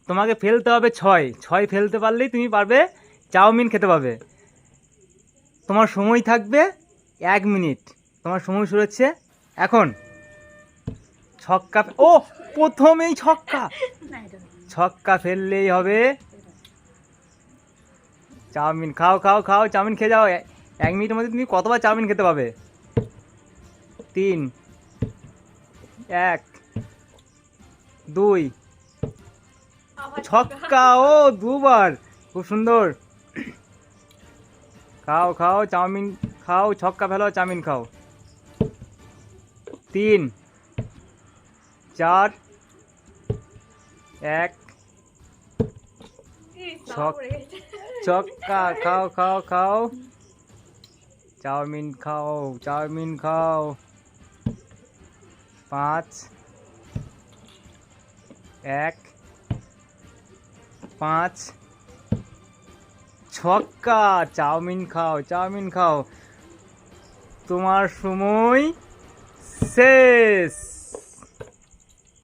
তোমাকে ফেলতে হবে 6, 6 ফেলতে পারলেই তুমি পারবে চাউমিন খেতে পাবে। তোমার সময় থাকবে 1 মিনিট। তোমার সময় শুরু হচ্ছে এখন। ছক্কা, ও প্রথমেই ছক্কা, ছক্কা ফেললেই হবে চাউমিন। খাও খাও খাও, চাউমিন খেয়ে যাও। 1 মিনিটের মধ্যে তুমি কতবার চাউমিন খেতে পাবে? 3, 1, 2, ছক্কা, ও দুবার, খুব সুন্দর। খাও খাও চাউমিন খাও, ছক্কা ফেলো, চাউমিন খাও। 3, 4, 1, ছক্কা। খাও খাও খাও, চাউমিন খাও, চাউমিন খাও। 5, 1, 5, ছক্কা, চাউমিন খাও, চাউমিন খাও। তোমার সময় শেষ।